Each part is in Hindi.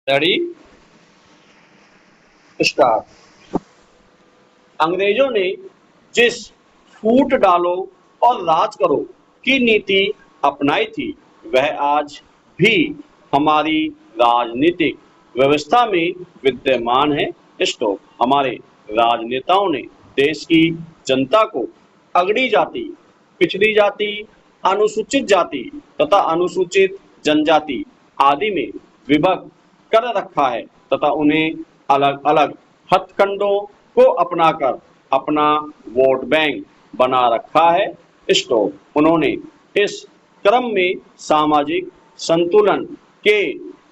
Ready start. अंग्रेजों ने जिस फूट डालो और राज करो की नीति अपनाई थी वह आज भी हमारी राजनीतिक व्यवस्था में विद्यमान है। स्टॉप। हमारे राजनेताओं ने देश की जनता को अगड़ी जाति, पिछड़ी जाति, अनुसूचित जाति तथा अनुसूचित जनजाति आदि में विभक्त कर रखा है तथा उन्हें अलग अलग हथकंडों को अपनाकर अपना वोट बैंक बना रखा है। स्टॉप। उन्होंने इस क्रम में सामाजिक संतुलन के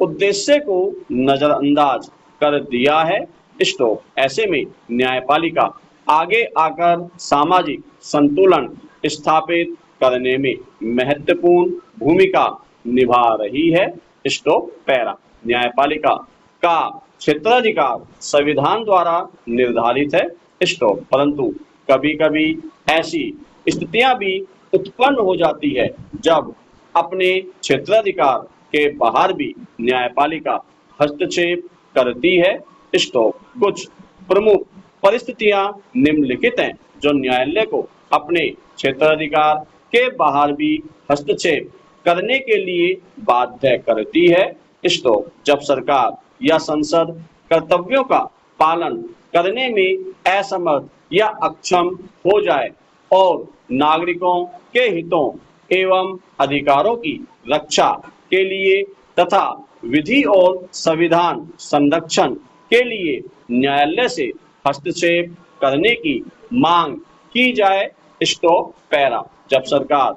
उद्देश्य को नजरअंदाज कर दिया है। स्टॉप। ऐसे में न्यायपालिका आगे आकर सामाजिक संतुलन स्थापित करने में महत्वपूर्ण भूमिका निभा रही है। Stop para. न्यायपालिका का क्षेत्राधिकार संविधान द्वारा निर्धारित है। स्टॉप। परंतु कभी कभी ऐसी स्थितियां भी उत्पन्न हो जाती है जब अपने क्षेत्राधिकार के बाहर भी न्यायपालिका हस्तक्षेप करती है। स्टॉप। कुछ प्रमुख परिस्थितियां निम्नलिखित हैं जो न्यायालय को अपने क्षेत्राधिकार के बाहर भी हस्तक्षेप करने के लिए बाध्य करती है। स्टॉप। जब सरकार या संसद कर्तव्यों का पालन करने में असमर्थ या अक्षम हो जाए और नागरिकों के हितों एवं अधिकारों की रक्षा के लिए तथा विधि और संविधान संरक्षण के लिए न्यायालय से हस्तक्षेप करने की मांग की जाए। Stop para. जब सरकार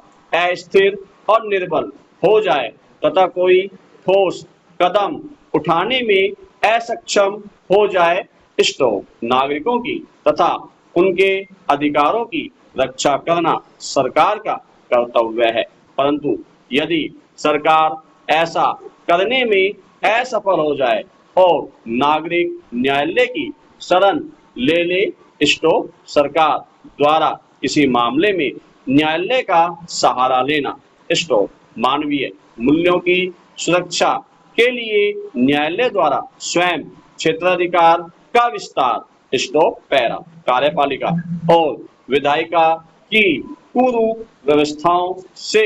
अस्थिर और निर्बल हो जाए तथा कोई ठोस कदम उठाने में असक्षम हो जाए। स्टॉप। नागरिकों की तथा उनके अधिकारों की रक्षा करना सरकार का कर्तव्य है, परंतु यदि सरकार ऐसा करने में असफल हो जाए और नागरिक न्यायालय की शरण ले ले। स्टॉप। सरकार द्वारा किसी मामले में न्यायालय का सहारा लेना। स्टॉप। मानवीय मूल्यों की सुरक्षा के लिए न्यायालय द्वारा स्वयं क्षेत्राधिकार का विस्तार। Stop para. कार्यपालिका और विधायिका की कुरूप व्यवस्थाओं से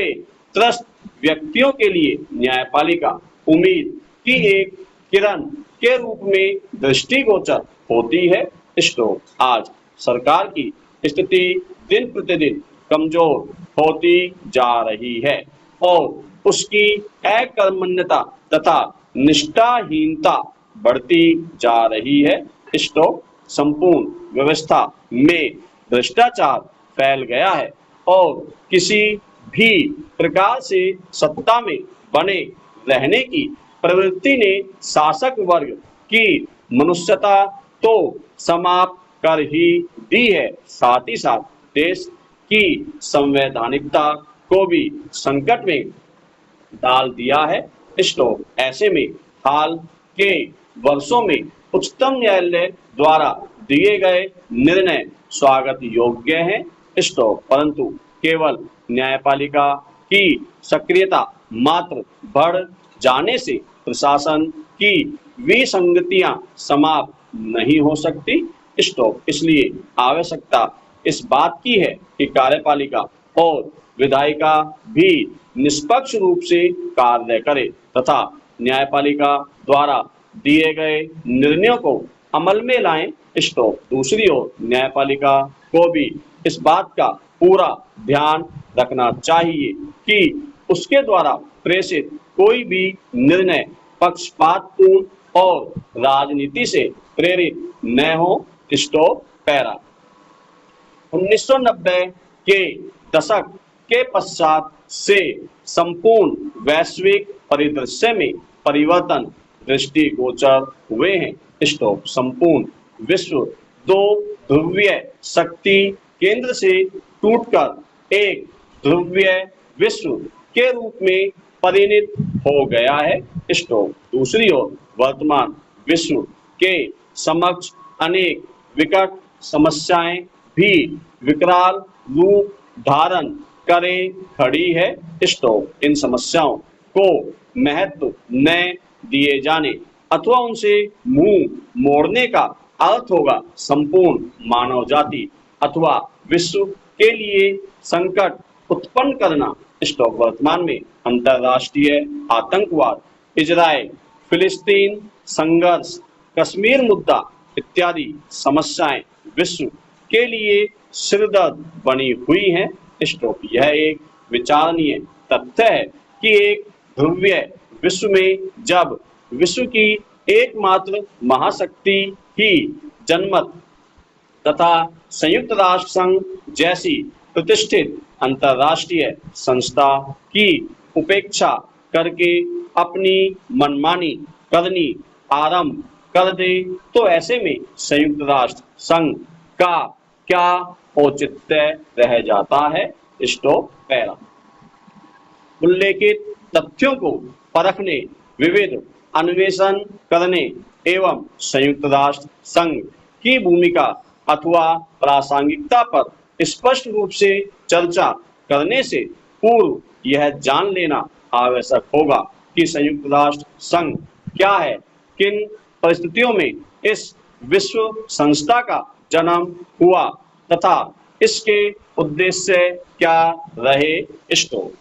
त्रस्त व्यक्तियों के लिए न्यायपालिका उम्मीद की एक किरण के रूप में दृष्टिगोचर होती है। स्टॉप। आज सरकार की स्थिति दिन प्रतिदिन कमजोर होती जा रही है और उसकी अकर्मण्यता तथा निष्ठाहीनता बढ़ती जा रही है। स्टॉप। संपूर्ण व्यवस्था में भ्रष्टाचार फैल गया है और किसी भी प्रकार से सत्ता में बने रहने की प्रवृत्ति ने शासक वर्ग की मनुष्यता तो समाप्त कर ही दी है, साथ ही साथ देश की संवैधानिकता को भी संकट में डाल दिया है। स्टॉप। ऐसे में हाल के वर्षों में उच्चतम न्यायालय द्वारा दिए गए निर्णय स्वागत योग्य हैं। स्टॉप। परंतु केवल न्यायपालिका की सक्रियता मात्र बढ़ जाने से प्रशासन की विसंगतियां समाप्त नहीं हो सकती। स्टॉप। इसलिए आवश्यकता इस बात की है कि कार्यपालिका और विधायिका भी निष्पक्ष रूप से कार्य करे तथा न्यायपालिका द्वारा दिए गए निर्णयों को अमल में लाएं। स्टॉप। दूसरी ओर न्यायपालिका को भी इस बात का पूरा ध्यान रखना चाहिए कि उसके द्वारा प्रेषित कोई भी निर्णय पक्षपातपूर्ण और राजनीति से प्रेरित न हो। Stop para. 1990 के दशक के पश्चात से संपूर्ण वैश्विक परिदृश्य में परिवर्तन दृष्टिगोचर हुए हैं। स्टॉप। संपूर्ण विश्व दो ध्रुवीय शक्ति केंद्र से टूटकर एक ध्रुवीय विश्व के रूप में परिणत हो गया है। स्टॉप। दूसरी ओर वर्तमान विश्व के समक्ष अनेक विकट समस्याएं भी विकराल रूप धारण करे खड़ी है। स्टॉप। इन समस्याओं को महत्व न दिए जाने अथवा उनसे मुंह मोड़ने का अर्थ होगा संपूर्ण मानव जाति अथवा विश्व के लिए संकट उत्पन्न करना। स्टॉप। वर्तमान में अंतरराष्ट्रीय आतंकवाद, इजराइल फिलिस्तीन संघर्ष, कश्मीर मुद्दा इत्यादि समस्याएं विश्व के लिए सिरदर्द बनी हुई हैं। स्टॉप। यह एक विचारणीय तथ्य है कि एक ध्रुवीय विश्व में जब विश्व की एकमात्र महाशक्ति ही जनमत तथा संयुक्त राष्ट्र संघ जैसी प्रतिष्ठित अंतरराष्ट्रीय संस्था की उपेक्षा करके अपनी मनमानी करनी आरंभ कर दे, तो ऐसे में संयुक्त राष्ट्र संघ का क्या औचित्य रह जाता है। Stop para. उल्लेखित तथ्यों को परखने, विविध अन्वेषण करने एवं संयुक्त राष्ट्र संघ की भूमिका अथवा प्रासंगिकता पर स्पष्ट रूप से चर्चा करने से पूर्व यह जान लेना आवश्यक होगा कि संयुक्त राष्ट्र संघ क्या है, किन परिस्थितियों में इस विश्व संस्था का जन्म हुआ तथा इसके उद्देश्य क्या रहे। स्टॉप।